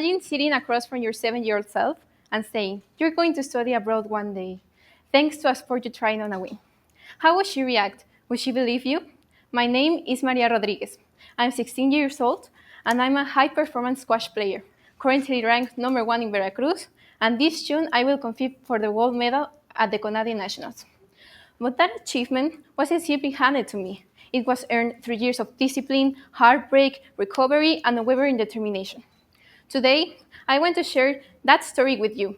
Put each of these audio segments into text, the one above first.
Imagine sitting across from your 7-year-old self and saying, "You're going to study abroad one day, thanks to a sport you tried on a whim." How would she react? Would she believe you? My name is María Rodríguez. I'm 16 years old, and I'm a high-performance squash player, currently ranked number 1 in Veracruz, and this June I will compete for the gold medal at the Canadian Nationals. But that achievement wasn't simply handed to me. It was earned through years of discipline, heartbreak, recovery, and unwavering determination. Today, I want to share that story with you.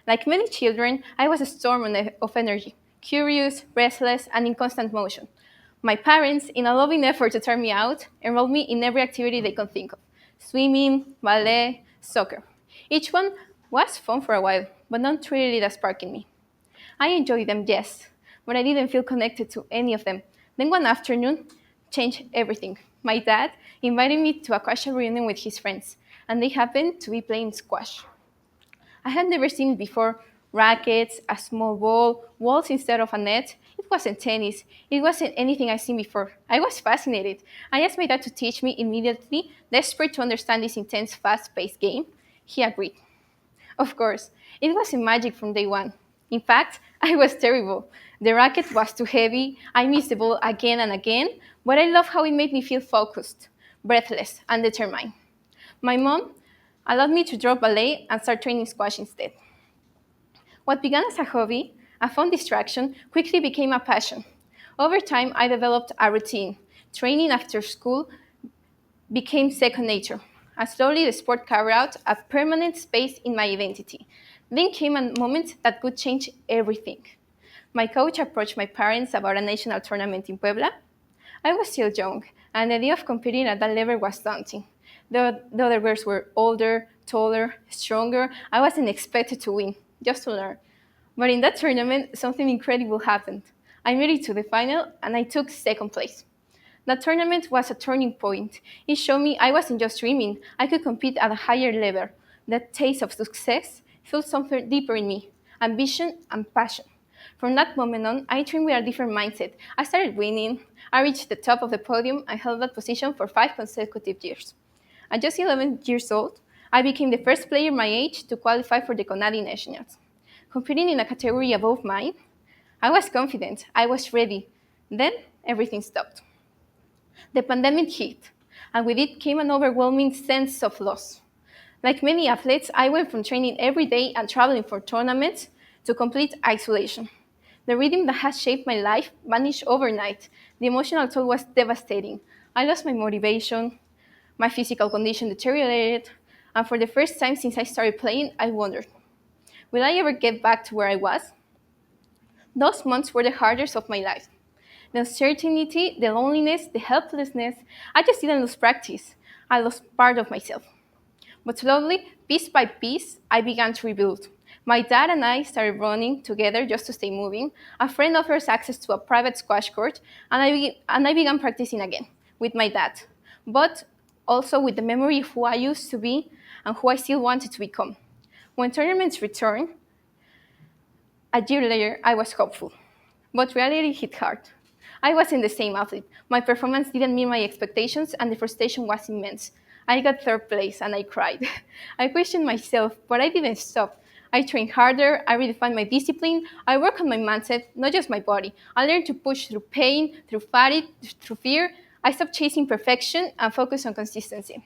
Like many children, I was a storm of energy, curious, restless, and in constant motion. My parents, in a loving effort to turn me out, enrolled me in every activity they could think of: swimming, ballet, soccer. Each one was fun for a while, but not really the spark in me. I enjoyed them, yes, but I didn't feel connected to any of them. Then one afternoon changed everything. My dad invited me to a casual reunion with his friends, and they happened to be playing squash. I had never seen it before: rackets, a small ball, walls instead of a net. It wasn't tennis. It wasn't anything I'd seen before. I was fascinated. I asked my dad to teach me immediately, desperate to understand this intense, fast-paced game. He agreed. Of course, it wasn't magic from day one. In fact, I was terrible. The racket was too heavy, I missed the ball again and again, but I love how it made me feel focused, breathless, and determined. My mom allowed me to drop ballet and start training squash instead. What began as a hobby, a fun distraction, quickly became a passion. Over time, I developed a routine. Training after school became second nature, and slowly the sport carved out a permanent space in my identity. Then came a moment that could change everything. My coach approached my parents about a national tournament in Puebla. I was still young, and the idea of competing at that level was daunting. The other girls were older, taller, stronger. I wasn't expected to win, just to learn. But in that tournament, something incredible happened. I made it to the final, and I took second place. That tournament was a turning point. It showed me I wasn't just dreaming. I could compete at a higher level. That taste of success filled something deeper in me: ambition and passion. From that moment on, I trained with a different mindset. I started winning. I reached the top of the podium and held that position for 5 consecutive years. At just 11 years old, I became the first player my age to qualify for the Canadian Nationals. Competing in a category above mine, I was confident. I was ready. Then everything stopped. The pandemic hit, and with it came an overwhelming sense of loss. Like many athletes, I went from training every day and traveling for tournaments to complete isolation. The rhythm that has shaped my life vanished overnight. The emotional toll was devastating. I lost my motivation, my physical condition deteriorated, and for the first time since I started playing, I wondered, will I ever get back to where I was? Those months were the hardest of my life. The uncertainty, the loneliness, the helplessness. I just didn't lose practice. I lost part of myself. But slowly, piece by piece, I began to rebuild. My dad and I started running together just to stay moving. A friend offers access to a private squash court, and I began practicing again with my dad, but also with the memory of who I used to be and who I still wanted to become. When tournaments returned, a year later, I was hopeful, but reality hit hard. I wasn't the same athlete. My performance didn't meet my expectations, and the frustration was immense. I got third place, and I cried. I questioned myself, but I didn't stop. I trained harder, I redefined my discipline, I worked on my mindset, not just my body. I learned to push through pain, through fatigue, through fear. I stopped chasing perfection and focused on consistency.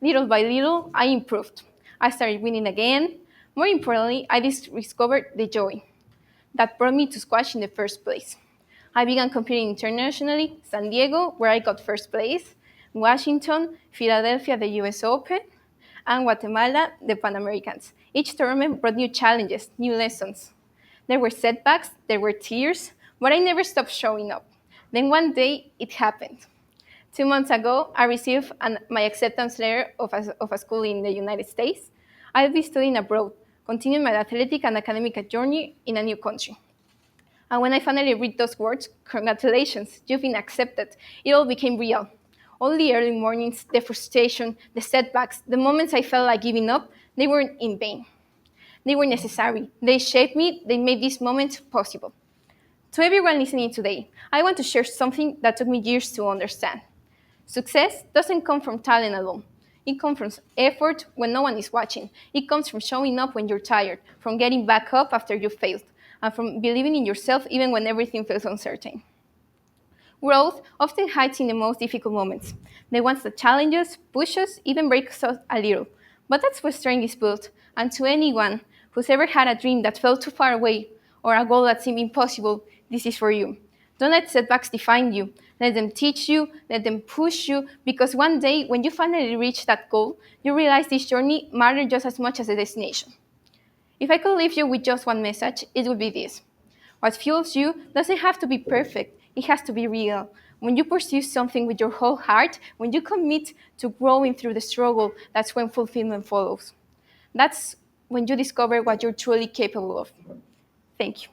Little by little, I improved. I started winning again. More importantly, I discovered the joy that brought me to squash in the first place. I began competing internationally: San Diego, where I got first place; Washington, Philadelphia, the US Open, and Guatemala, the Pan Americans. Each tournament brought new challenges, new lessons. There were setbacks, there were tears, but I never stopped showing up. Then one day, it happened. 2 months ago, I received my acceptance letter of a school in the United States. I'll be studying abroad, continuing my athletic and academic journey in a new country. And when I finally read those words, "Congratulations, you've been accepted," it all became real. All the early mornings, the frustration, the setbacks, the moments I felt like giving up, they weren't in vain. They were necessary. They shaped me. They made this moment possible. To everyone listening today, I want to share something that took me years to understand. Success doesn't come from talent alone. It comes from effort when no one is watching. It comes from showing up when you're tired, from getting back up after you failed, and from believing in yourself even when everything feels uncertain. Growth often hides in the most difficult moments, the ones that challenge us, push us, even break us a little. But that's where strength is built, and to anyone who's ever had a dream that felt too far away or a goal that seemed impossible, this is for you. Don't let setbacks define you. Let them teach you, let them push you, because one day when you finally reach that goal, you realize this journey matters just as much as the destination. If I could leave you with just one message, it would be this. What fuels you doesn't have to be perfect, it has to be real. When you pursue something with your whole heart, when you commit to growing through the struggle, that's when fulfillment follows. That's when you discover what you're truly capable of. Thank you.